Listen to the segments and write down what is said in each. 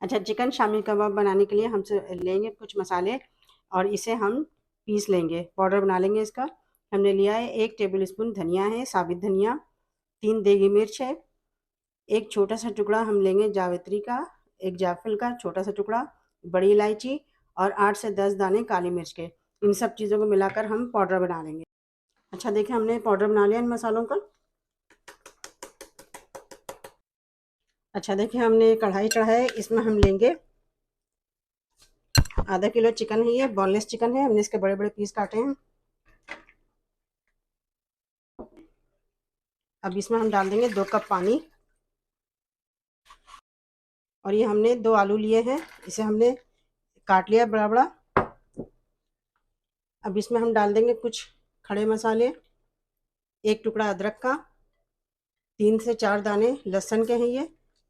अच्छा, चिकन शामी कबाब बनाने के लिए हम लेंगे कुछ मसाले और इसे हम पीस लेंगे, पाउडर बना लेंगे इसका। हमने लिया है 1 टेबल स्पून धनिया है, साबित धनिया, 3 देगी मिर्च है, एक छोटा सा टुकड़ा हम लेंगे जावित्री का, एक जायफल का छोटा सा टुकड़ा, बड़ी इलायची और 8 से 10 दाने काली मिर्च के। इन सब चीज़ों को मिलाकर हम पाउडर बना लेंगे। अच्छा देखिए, हमने पाउडर बना लिया इन मसालों का। अच्छा देखिए, हमने कढ़ाई चढ़ाई है, इसमें हम लेंगे आधा किलो चिकन है, ये बोनलेस चिकन है, हमने इसके बड़े बड़े पीस काटे हैं। अब इसमें हम डाल देंगे 2 कप पानी और ये हमने 2 आलू लिए हैं, इसे हमने काट लिया बड़ा बड़ा। अब इसमें हम डाल देंगे कुछ खड़े मसाले, 1 टुकड़ा अदरक का, 3 से 4 दाने लहसुन के हैं,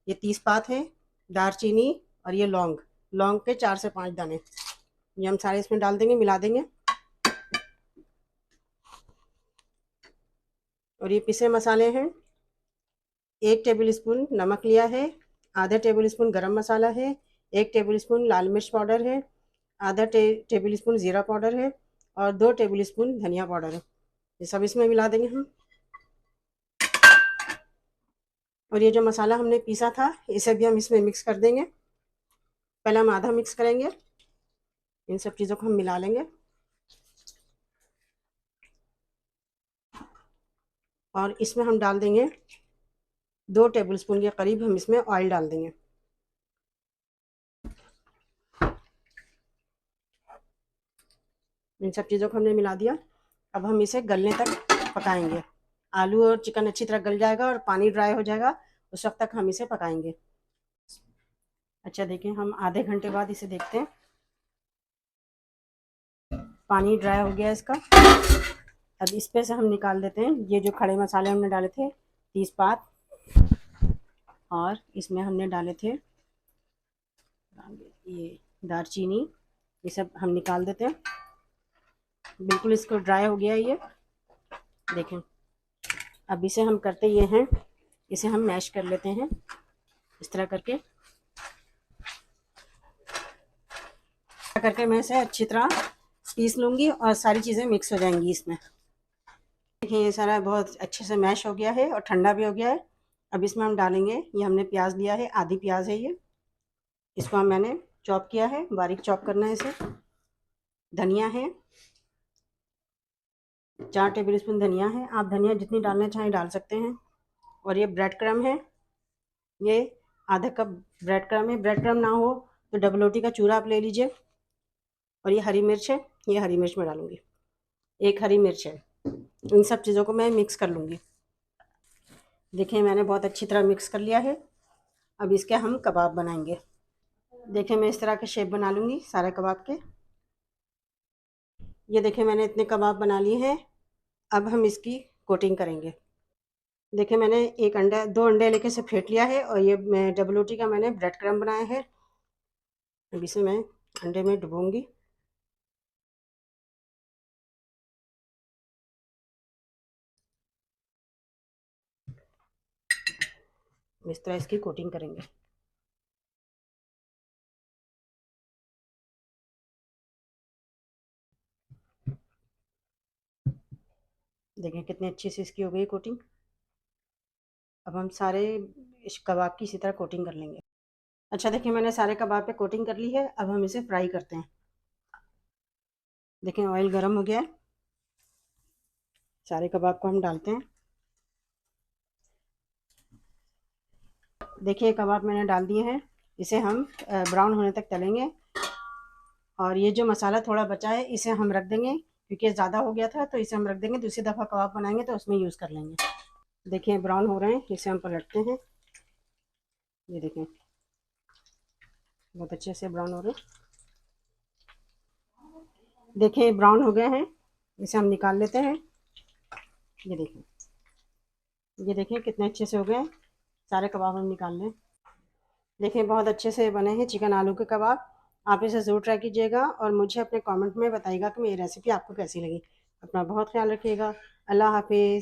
ये 30 पात है, दालचीनी और ये लौंग, लौंग के 4 से 5 दाने, ये हम सारे इसमें डाल देंगे, मिला देंगे। और ये पिसे मसाले हैं, 1 टेबल स्पून नमक लिया है, आधा टेबल स्पून गरम मसाला है, 1 टेबल स्पून लाल मिर्च पाउडर है, आधा टेबल स्पून ज़ीरा पाउडर है और 2 टेबल स्पून धनिया पाउडर है। ये सब इसमें मिला देंगे हम। और ये जो मसाला हमने पीसा था इसे भी हम इसमें मिक्स कर देंगे। पहले हम आधा मिक्स करेंगे, इन सब चीज़ों को हम मिला लेंगे। और इसमें हम डाल देंगे 2 टेबल स्पून के करीब हम इसमें ऑयल डाल देंगे। इन सब चीज़ों को हमने मिला दिया। अब हम इसे गलने तक पकाएंगे। आलू और चिकन अच्छी तरह गल जाएगा और पानी ड्राई हो जाएगा, उस वक्त तक हम इसे पकाएंगे। अच्छा देखिए, हम आधे घंटे बाद इसे देखते हैं, पानी ड्राई हो गया इसका। अब इस पे से हम निकाल देते हैं ये जो खड़े मसाले हमने डाले थे 30 पात, और इसमें हमने डाले थे ये दालचीनी, ये सब हम निकाल देते हैं। बिल्कुल इसको ड्राई हो गया ये देखें। अब इसे हम करते ये हैं, इसे हम मैश कर लेते हैं इस तरह करके मैं इसे अच्छी तरह पीस लूँगी और सारी चीज़ें मिक्स हो जाएंगी इसमें। देखिए ये सारा बहुत अच्छे से मैश हो गया है और ठंडा भी हो गया है। अब इसमें हम डालेंगे, ये हमने प्याज लिया है, आधी प्याज है ये, इसको हम मैंने चॉप किया है, बारीक चॉप करना है इसे। धनिया है, 4 टेबल स्पून धनिया है, आप धनिया जितनी डालना चाहें डाल सकते हैं। और ये ब्रेड क्रम है, ये आधा कप ब्रेड क्रम है। ब्रेड क्रम ना हो तो डबल रोटी का चूरा आप ले लीजिए। और ये हरी मिर्च है, ये हरी मिर्च में डालूंगी, 1 हरी मिर्च है। इन सब चीज़ों को मैं मिक्स कर लूँगी। देखिए मैंने बहुत अच्छी तरह मिक्स कर लिया है। अब इसके हम कबाब बनाएंगे। देखिए मैं इस तरह के शेप बना लूँगी सारे कबाब के। ये देखिए मैंने इतने कबाब बना लिए हैं। अब हम इसकी कोटिंग करेंगे। देखिए मैंने 2 अंडे लेके इसे फेंट लिया है और ये मैं डबल रोटी का मैंने ब्रेड क्रम बनाया है। अब इसे मैं अंडे में डुबोऊंगी। इस तरह इसकी कोटिंग करेंगे। देखिए कितनी अच्छी सी इसकी हो गई कोटिंग। अब हम सारे इस कबाब की इसी तरह कोटिंग कर लेंगे। अच्छा देखिए मैंने सारे कबाब पे कोटिंग कर ली है। अब हम इसे फ्राई करते हैं। देखिए ऑयल गर्म हो गया है, सारे कबाब को हम डालते हैं। देखिए कबाब मैंने डाल दिए हैं, इसे हम ब्राउन होने तक तलेंगे। और ये जो मसाला थोड़ा बचा है इसे हम रख देंगे, क्योंकि ये ज़्यादा हो गया था तो इसे हम रख देंगे, दूसरी दफ़ा कबाब बनाएंगे तो उसमें यूज़ कर लेंगे। देखिए ब्राउन हो रहे हैं, इसे हम पलटते हैं। ये देखें बहुत अच्छे से ब्राउन हो रहे हैं। देखिए ब्राउन हो गए हैं, इसे हम निकाल लेते हैं। ये देखें, ये देखें कितने अच्छे से हो गए। सारे कबाब हम निकाल लें। देखिए बहुत अच्छे से बने हैं चिकन आलू के कबाब। आप इसे ज़रूर ट्राई कीजिएगा और मुझे अपने कमेंट में बताइएगा कि मेरी रेसिपी आपको कैसी लगी। अपना बहुत ख्याल रखिएगा। अल्लाह हाफिज़।